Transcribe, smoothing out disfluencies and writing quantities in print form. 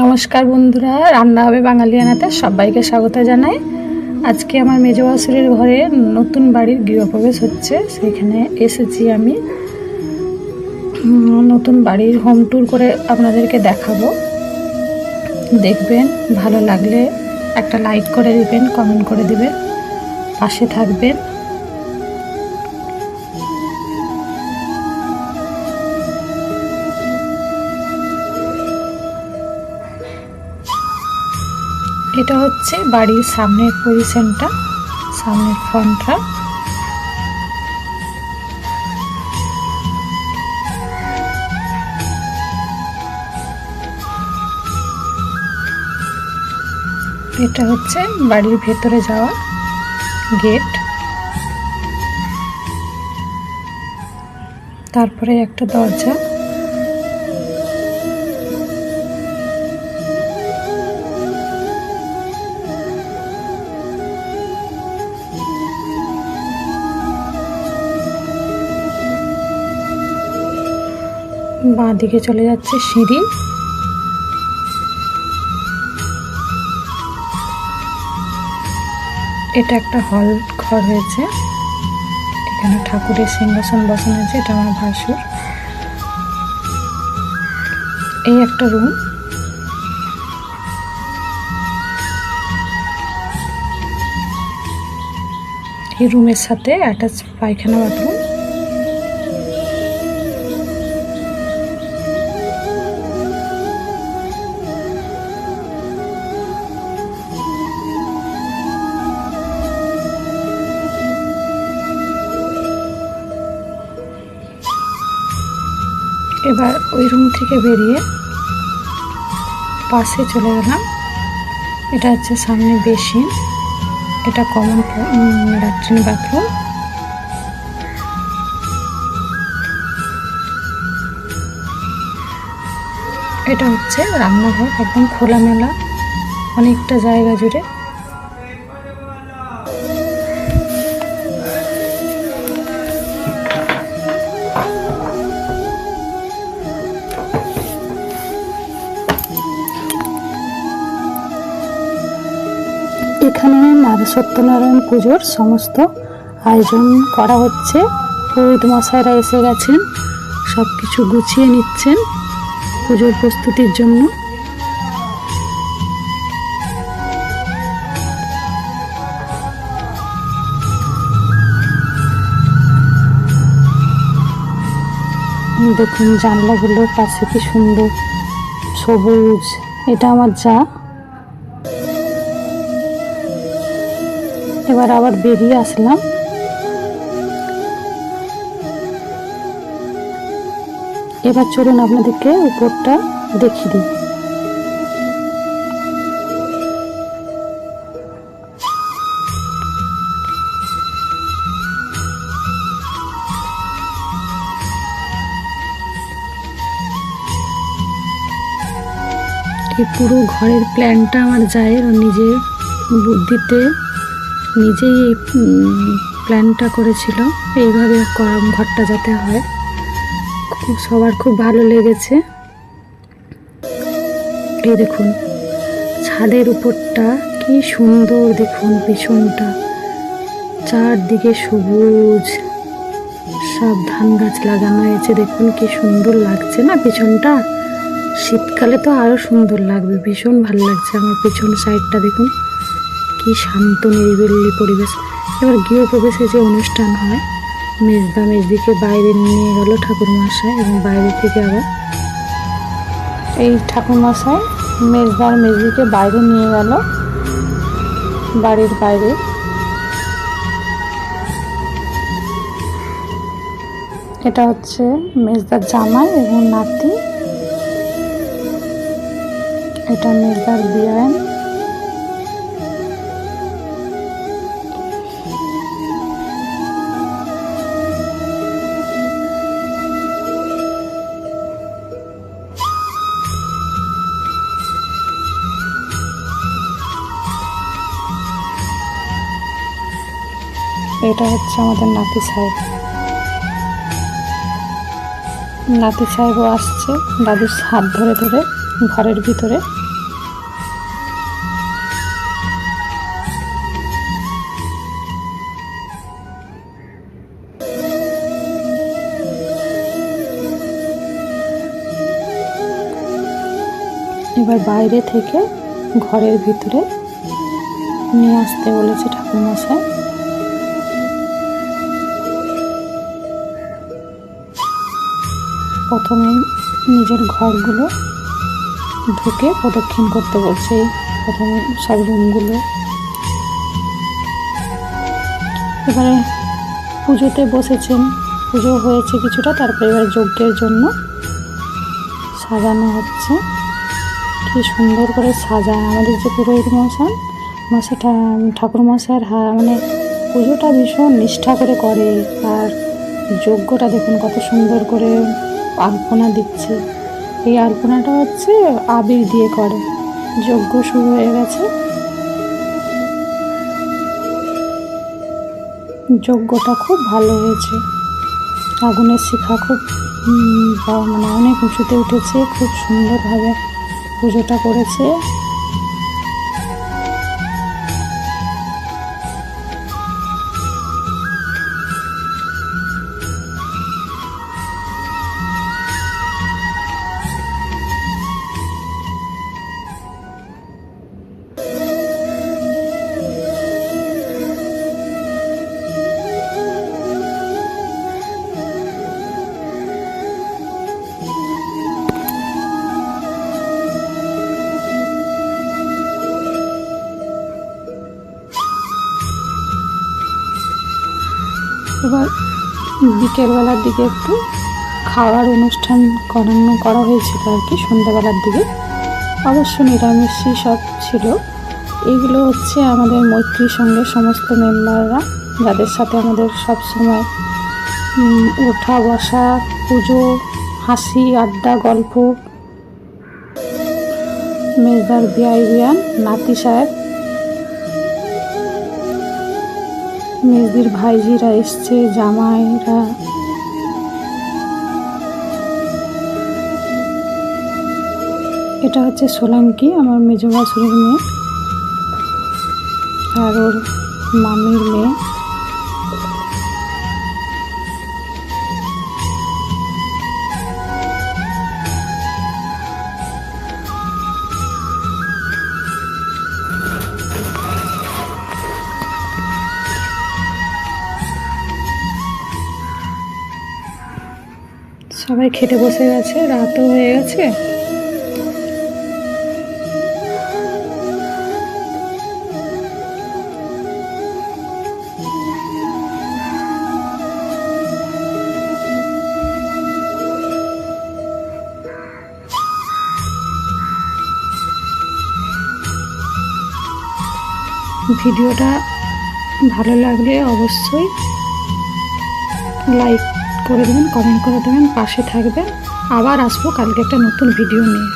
নমস্কার বন্ধুরা, রান্না হবে বাঙালিয়ানাতে সবাইকে স্বাগত জানাই। আজকে আমার মেজো শাশুড়ির ঘরে নতুন বাড়ির গৃহপ্রবেশ হচ্ছে, সেখানে এসেছি আমি। নতুন বাড়ির হোম ট্যুর করে আপনাদেরকে দেখাবো। দেখবেন, ভালো লাগলে একটা লাইক করে দিবেন, কমেন্ট করে দিবেন, পাশে থাকবেন। এটা হচ্ছে বাড়ির সামনের পজিশনটা, সামনের ফ্রন্টটা। এটা হচ্ছে বাড়ির ভেতরে যাওয়া গেট। তারপরে একটা দরজা। বাঁ দিকে চলে যাচ্ছে সিঁড়ি। এটা একটা হল ঘর হয়েছে, এখানে ঠাকুরের সিংহাসন বসানো আছে। এটা আমার ভাসুর। এই একটা রুম। এই রুমের সাথে অ্যাটাচ পায়খানা বাথরুম। এবার ওই রুম থেকে বেরিয়ে পাশে চলে গেলাম। এটা হচ্ছে সামনে বেসিন, এটা কমন ল্যাট্রিন বাথরুম। এটা হচ্ছে রান্নাঘর, একদম খোলামেলা, অনেকটা জায়গা জুড়ে। এখানে সত্যনারায়ণ পুজোর সমস্ত আয়োজন করা হচ্ছে। পুরোহিত মশাইরা এসে গেছেন, সব কিছু গুছিয়ে নিচ্ছেন পুজোর প্রস্তুতির জন্য। দেখুন জানলাগুলোর পাশে কি সুন্দর সবুজ। এটা আমার যা। এবার আবার বেরিয়ে আসলাম। এবার চলুন আপনাদেরকে উপরটা দেখিয়ে দিই। এই পুরো ঘরের প্ল্যানটা আমার জায়ের নিজের বুদ্ধিতে নিজেই এই প্ল্যানটা করেছিল, এইভাবে ঘরটা যাতে হয়। সবার খুব ভালো লেগেছে। এই দেখুন ছাদের উপরটা কি সুন্দর, দেখুন পিছনটা চারদিকে সবুজ, সব ধান গাছ লাগানো হয়েছে। দেখুন কি সুন্দর লাগছে না পিছনটা। শীতকালে তো আরো সুন্দর লাগবে, ভীষণ ভালো লাগছে আমার পিছন সাইডটা। দেখুন কি শান্ত নিরিবিলি পরিবেশ। এবার গৃহপ্রবেশে যে অনুষ্ঠান হয়, মেজদা মেজদিকে বাইরে নিয়ে গেল ঠাকুরমশাই, এবং বাইরে থেকে আবার এই ঠাকুরমশাই মেজদার মেজদিকে বাইরে নিয়ে গেল, বাড়ির বাইরে। এটা হচ্ছে মেজদার জামাই এবং নাতি। এটা মেজদার বিয়ান। এটা হচ্ছে আমাদের নাতি সাহেব। নাতি সাহেবও আসছে দাদুর হাত ধরে ধরে ঘরের ভিতরে। এবার বাইরে থেকে ঘরের ভিতরে নিয়ে আসতে বলেছে ঠাকুরমশাই। প্রথমে নিজের ঘরগুলো ঢুকে প্রদক্ষিণ করতে বলছে, প্রথমে সব রুমগুলো। এবারে পুজোতে বসেছেন, পুজো হয়েছে কিছুটা, তারপরে এবার যজ্ঞের জন্য সাজানো হচ্ছে। কি সুন্দর করে সাজায় আমাদের যে পুরোহিত মশাই ঠাকুরমশাইয়ের মানে পুজোটা ভীষণ নিষ্ঠা করে। আর যজ্ঞটা দেখুন কত সুন্দর করে আলপনা দিচ্ছে। এই আলপনাটা হচ্ছে আবির দিয়ে করে। যজ্ঞ শুরু হয়ে গেছে, যজ্ঞটা খুব ভালো হয়েছে। আগুনের শিখা খুব মানে অনেক উঁচুতে উঠেছে, খুব সুন্দরভাবে পুজোটা করেছে। এবার বিকেলবেলার দিকে একটু খাওয়ার অনুষ্ঠান করা হয়েছিল আর কি, সন্ধ্যাবেলার দিকে। অবশ্য নিরামিষই সব ছিল। এইগুলো হচ্ছে আমাদের মৈত্রীর সঙ্গে সমস্ত মেম্বাররা, যাদের সাথে আমাদের সব সময় ওঠা বসা, পুজো, হাসি আড্ডা, গল্প। মেজদার বিয়ান নাতি সাহেব, মেজদির ভাইজিরা এসছে, জামাইরা। এটা হচ্ছে সোলাঙ্কি, আমার মেজো ভাসুরের মেয়ে আর ওর মামির মেয়ে। সবাই খেতে বসে গেছে, রাতও হয়ে গেছে। ভিডিওটা ভালো লাগলে অবশ্যই লাইক করে দেবেন, কমেন্ট করে দেবেন, পাশে থাকবেন। আবার আসবো কালকে একটা নতুন ভিডিও নিয়ে।